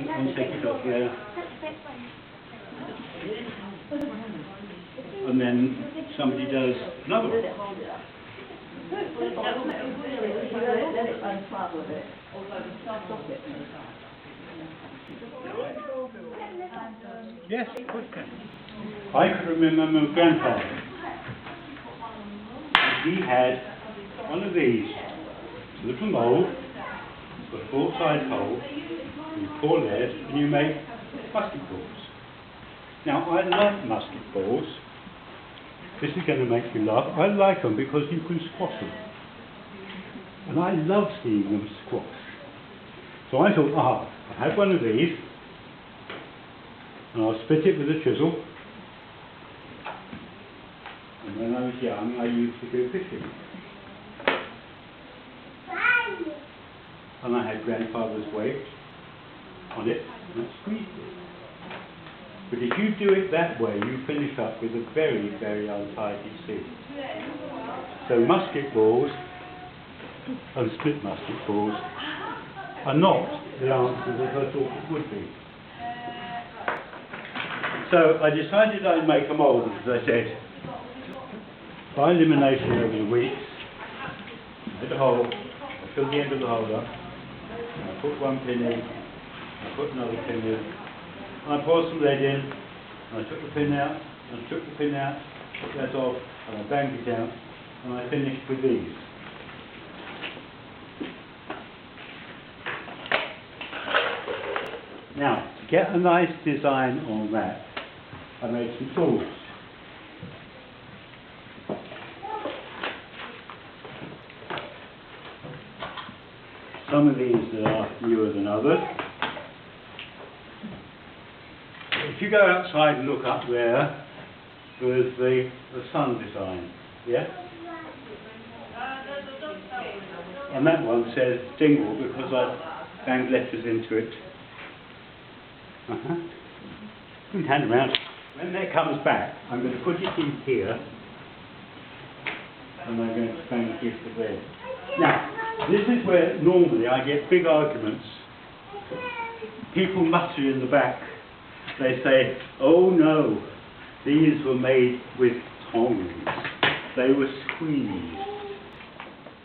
and take it off there. And then somebody does another one. Yes, of course. I can remember my grandfather. He had one of these, a little mould, got a full-size hole, and you pour lead and you make musket balls. Now, I like musket balls. This is going to make you laugh. I like them because you can squash them. And I love seeing them squash. So I thought, I'll have one of these, and I'll split it with a chisel. And when I was young, I used to go fishing. And I had grandfather's weight on it, and I squeezed it. But if you do it that way, you finish up with a very, very untidy seam. So musket balls and split musket balls are not the answer that I thought it would be. So I decided I'd make a mould, as I said, by elimination over the weeks. I hit a hole, I filled the end of the hole up, I put one pin in, I put another pin in, and I poured some lead in, and I took the pin out, and I took the pin out, took that off, and I banged it out, and I finished with these. Now, to get a nice design on that, I made some tools. Some of these are newer than others. If you go outside and look up there, there's the sun design, yeah? And that one says Dingwall because I banged letters into it. You can hand around. When that comes back, I'm going to put it in here, and I'm going to bang it into there. Now, this is where normally I get big arguments. People mutter in the back. They say, oh no, these were made with tongs. They were squeezed.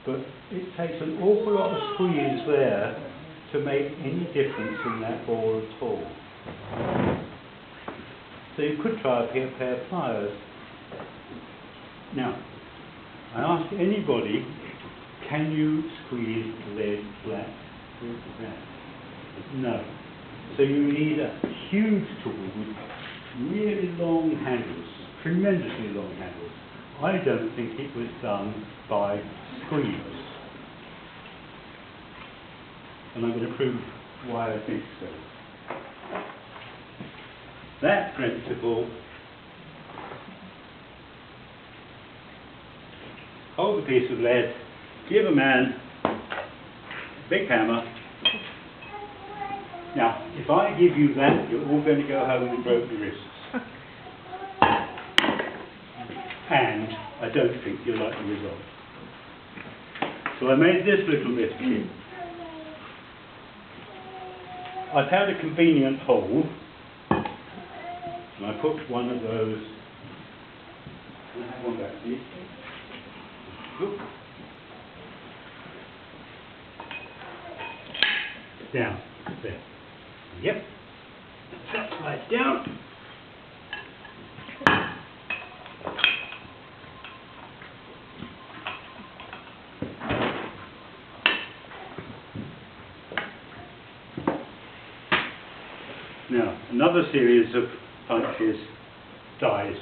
But it takes an awful lot of squeeze there to make any difference in that ball at all. So you could try a pair of pliers. Now, I ask anybody, can you squeeze lead flat? No. So you need a huge tool with really long handles, tremendously long handles. I don't think it was done by squeeze. And I'm going to prove why I think so. That principle, hold a piece of lead, give a man a big hammer. Now, if I give you that, you're all going to go home with broken wrists. And I don't think you'll like the result. So I made this little bit here. I found a convenient hole, and I put one of those. Can I have one back, please? Oop. Down there. Yep. That slides down. Now, another series of punches, dies.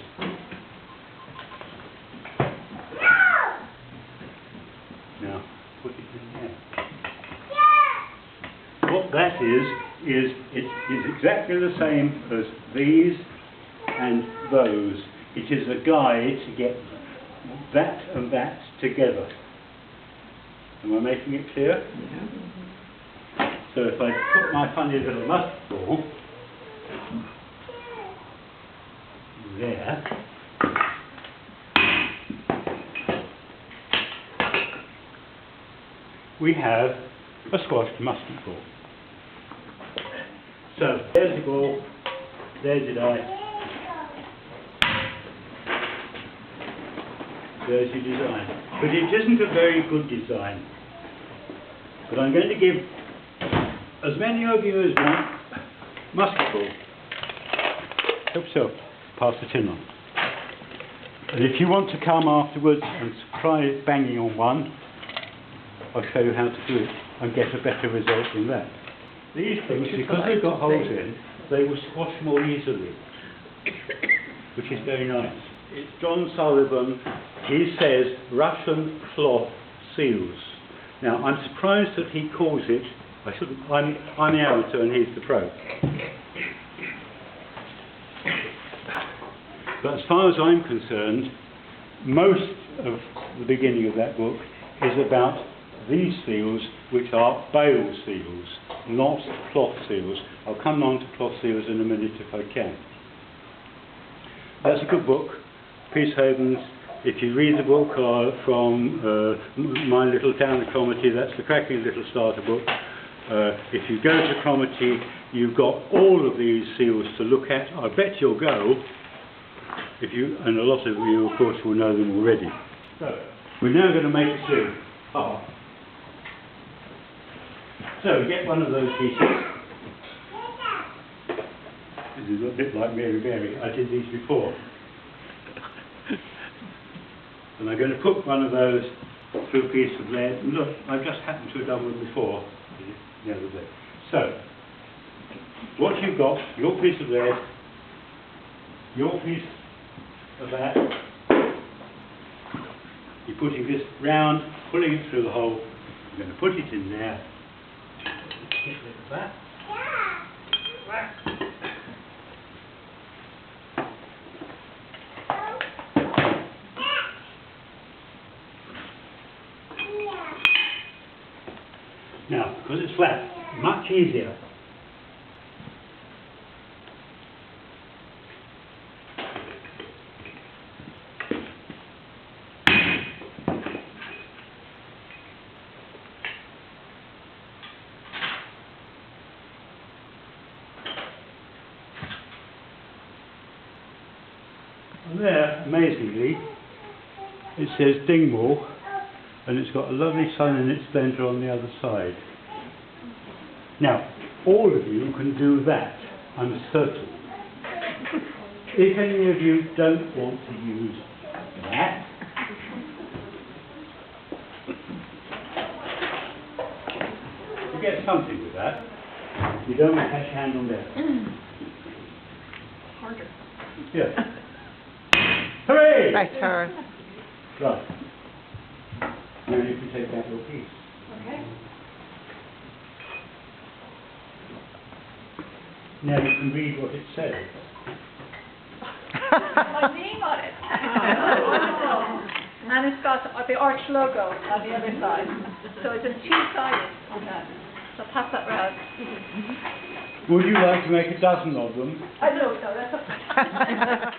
Now, put it in there. What that is it is exactly the same as these and those. It is a guide to get that and that together. Am I making it clear? Yeah. So if I put my funny little musket ball there, we have a squashed musket ball. So, there's the ball, there's the die, there's your design. But it isn't a very good design. But I'm going to give as many of you as want musket ball. Hope so. Pass the tin on. And if you want to come afterwards and try banging on one, I'll show you how to do it and get a better result than that. These things, because they've got holes in, they will squash more easily, which is very nice. It's John Sullivan. He says Russian cloth seals. Now, I'm surprised that he calls it. I'm the amateur and he's the pro. But as far as I'm concerned, most of the beginning of that book is about these seals, which are bale seals, not cloth seals. I'll come on to cloth seals in a minute if I can. That's a good book, Peacehaven's. If you read the book from my little town of Cromarty, that's the cracking little starter book. If you go to Cromarty, you've got all of these seals to look at. I bet you'll go, and a lot of you, of course, will know them already. So, we're now going to make a seal. So, get one of those pieces. This is a bit like Mary. I did these before. And I'm going to put one of those through a piece of lead. And look, I've just happened to have done one before the other day. So, what you've got, your piece of lead, your piece of that, you're putting this round, pulling it through the hole. I'm going to put it in there. Get rid of that. Now, because it's flat, much easier. And there, amazingly, it says Dingwall, and it's got a lovely sun in its splendour on the other side. Now, all of you can do that, I'm certain. If any of you don't want to use that, you get something with that. You don't want to catch your hand on there. Harder. Yeah. Hooray! My turn. Right. Now you can take out your piece. Okay. Now you can read what it says. My name on it. Wonderful. And it's got the arch logo on the other side. So it's a two-sided on that. So pass that round. Would you like to make a dozen of them? I don't know, that's